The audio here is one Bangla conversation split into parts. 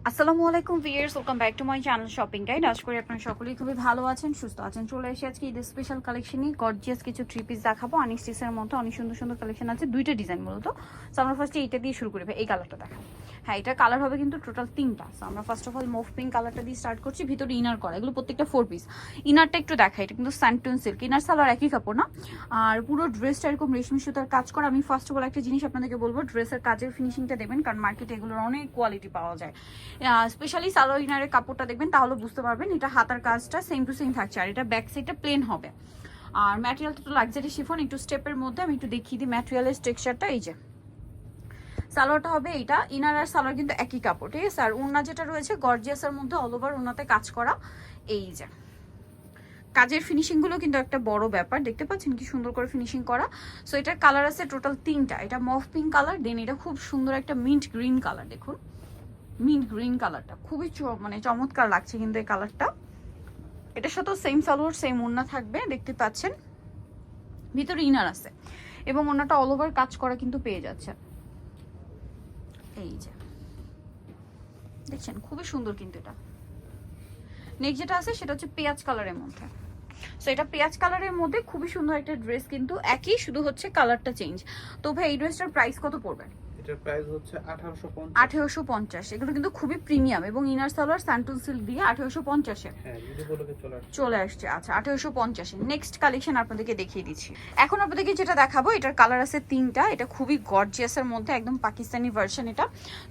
আসসালামু আলাইকুম viewers, welcome back to my channel shopping guide. আশা করি আপনারা সকলেই খুবই ভালো আছেন, সুস্থ আছেন। চলে এসে আজকে ঈদের স্পেশাল কালেকশনে গর্জিয়াস কিছু থ্রি পিস দেখাবো। অনেক স্টিচের মধ্যে অনেক সুন্দর সুন্দর কালেকশন আছে, দুইটা ডিজাইন মূলত। সো আমরা ফার্স্টে এইটা দিয়ে শুরু করি। এই কালারটা দেখাবো। হ্যাঁ, এটা কালার হবে কিন্তু টোটাল তিনটা। সো আমরা first of all move pink কালারটা দিয়ে স্টার্ট করছি। ভিতরে ইনার করা, এগুলো প্রত্যেকটা 4 পিস। ইনারটা একটু দেখাই, এটা কিন্তু স্যান্টুন সিল্ক ইনার, সালোয়ার একই কাপড় না। আর পুরো ড্রেসটা এরকম রেশমি সুতার কাজ করা। আমি ফার্স্ট অফ অল একটা জিনিস আপনাদেরকে বলবো, ড্রেসের কাজের ফিনিশিংটা দেবেন, কারণ মার্কেটে এগুলোর অনেক কোয়ালিটি পাওয়া যায়। স্পেশালি সালোয়ার ইনারের কাপড়টা দেখবেন, তাহলে বুঝতে পারবেন এটা হাতার কাজটা সেম টু সেম থাকছে, আর এটা ব্যাক সাইডটা প্লেন হবে। আর ম্যাটেরিয়ালটা তো লাক্সারি শিফন, একটু স্টেপের মধ্যে আমি একটু দেখিয়ে দিই ম্যাটেরিয়ালের টেক্সচারটা। এই যে সালোয়ারটা হবে এইটা, ইনার আর সালোয়ার কিন্তু একই কাপড়, ঠিক আছে। আর ওড়না যেটা রয়েছে গর্জিয়াসের মধ্যে অল ওভার ওড়নাতে কাজ করা। এই যে কাজের ফিনিশিং গুলো কিন্তু একটা বড় ব্যাপার, দেখতে পাচ্ছেন কি সুন্দর করে ফিনিশিং করা। সো এটার কালার আছে টোটাল তিনটা। এটা মফ পিঙ্ক কালার, দেন এটা খুব সুন্দর একটা মিন্ট গ্রিন কালার। দেখুন মিন্ট গ্রিন কালারটা খুবই মানে চমৎকার লাগছে কিন্তু এই কালারটা। এটার সাথেও সেম সালোয়ার সেম ওড়না থাকবে, দেখতে পাচ্ছেন। ভিতরে ইনার আছে এবং ওড়নাটা অল ওভার কাজ করা কিন্তু পেয়ে যাচ্ছে। এই যে দেখছেন খুবই সুন্দর কিন্তু এটা। নেক্সট যেটা আছে সেটা হচ্ছে পেঁয়াজ কালারের মধ্যে। সো এটা পেঁয়াজ কালারের মধ্যে খুবই সুন্দর একটা ড্রেস, কিন্তু একই, শুধু হচ্ছে কালারটা চেঞ্জ। তো ভাই এই ড্রেসটার প্রাইস কত পড়বে? এটার প্রাইস হচ্ছে 1850। 1850। এগুলো কিন্তু খুবই প্রিমিয়াম এবং ইনার সালোয়ার স্যান্টুন সিল্ক দিয়ে 1850 এ হ্যাঁ, যদি বলে চলে আসছে। আচ্ছা 1850 এ নেক্সট কালেকশন আপনাদেরকে দেখিয়ে দিচ্ছি। এখন আপনাদেরকে যেটা দেখাবো, এটার কালার আছে তিনটা। এটা খুবই গর্জিয়াসের মধ্যে, একদম পাকিস্তানি ভার্সন এটা।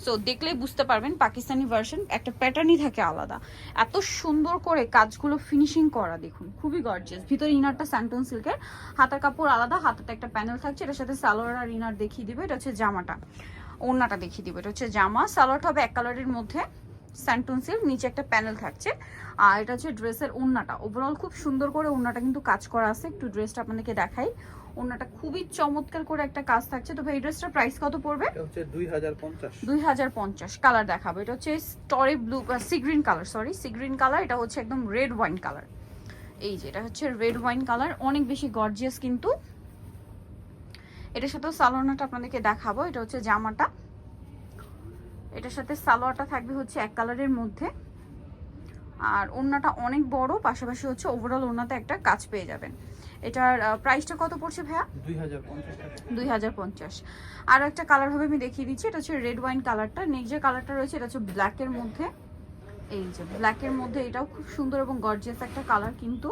সো দেখলেই বুঝতে পারবেন পাকিস্তানি ভার্সন, একটা প্যাটার্নই থাকে আলাদা। এত সুন্দর করে কাজগুলো ফিনিশিং করা, দেখুন খুবই গর্জিয়াস। ভিতরে ইনারটা স্যান্টুন সিল্কের, হাতার কাপড় আলাদা, হাতাতে একটা প্যানেল থাকছে। এটার সাথে সালোয়ার আর ইনার দেখিয়ে দিবে। এটা হচ্ছে জামাটা, ওড়নাটা দেখিয়ে দিবে। এটা হচ্ছে জামা, সালোয়ারটা হবে এক কালারের মধ্যে স্যান্টুন সিল্ক, নিচে একটা প্যানেল থাকছে। আর এটা হচ্ছে ড্রেসের ওড়নাটা। ওভারঅল খুব সুন্দর করে ওড়নাটা কিন্তু কাজ করা আছে। একটু ড্রেসটা আপনাদেরকে দেখাই, ওড়নাটা খুবই চমৎকার করে একটা কাজ থাকছে। তো ভাই এই ড্রেসটার প্রাইস কত পড়বে? এটা হচ্ছে 2050। 2050। কালার দেখাবো, এটা হচ্ছে story blue, sea green colour, sorry sea green colour. এটা হচ্ছে একদম রেড ওয়াইন কালার। এই যে এটা হচ্ছে রেড ওয়াইন কালার, অনেক বেশি গর্জিয়াস কিন্তু। এটার সাথেও সালোয়ারটা আপনাদেরকে দেখাবো। এটা হচ্ছে জামাটা, এটার সাথে সালোয়ারটা থাকবে হচ্ছে এক কালারের মধ্যে। আর ওড়নাটা অনেক বড়, পাশাপাশি হচ্ছে ওভারঅল ওড়নাতে একটা কাজ পেয়ে যাবেন। এটার প্রাইসটা কত পড়ছে ভাইয়া? 2050। আর একটা কালার হবে, আমি দেখিয়ে দিচ্ছি। এটা হচ্ছে রেড ওয়াইন কালারটা। নেক্সট যে কালারটা রয়েছে এটা হচ্ছে ব্ল্যাকের মধ্যে। এই যে ব্ল্যাকের মধ্যে, এটাও খুব সুন্দর এবং গর্জিয়াস একটা কালার কিন্তু।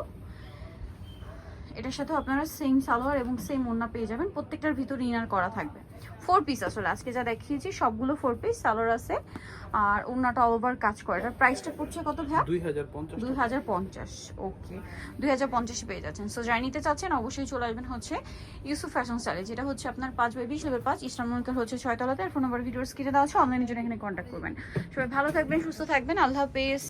এটার সাথে আপনারা সেম সালোয়ার এবং সেম ওড়না পেয়ে যাবেন। প্রত্যেকটার ভিতরে ইনার করা থাকবে। 4 পিস আসলে আজকে যা দেখিয়েছি সবগুলো 4 পিস, সালোয়ার আছে আর ওড়নাটা অল ওভার কাজ করে। এটার প্রাইসটা পড়ছে কত ভাইয়া? 2050। ওকে, 2050 পেয়ে যাচ্ছেন। সো যারা নিতে চাচ্ছেন অবশ্যই চলে আসবেন হচ্ছে ইউসুফ ফ্যাশন স্টাইলে, যেটা হচ্ছে আপনার 5/20 লেভেল 5 ইস্টার্ন মনিকার হচ্ছে 6 তলাতে। আর ফোন নাম্বার ভিডিওর স্ক্রিনে দেওয়া আছে, অনলাইনের জন্য এখানে কন্ট্যাক্ট করবেন। সবাই ভালো থাকবেন, সুস্থ থাকবেন, আল্লাহ হাফেজ।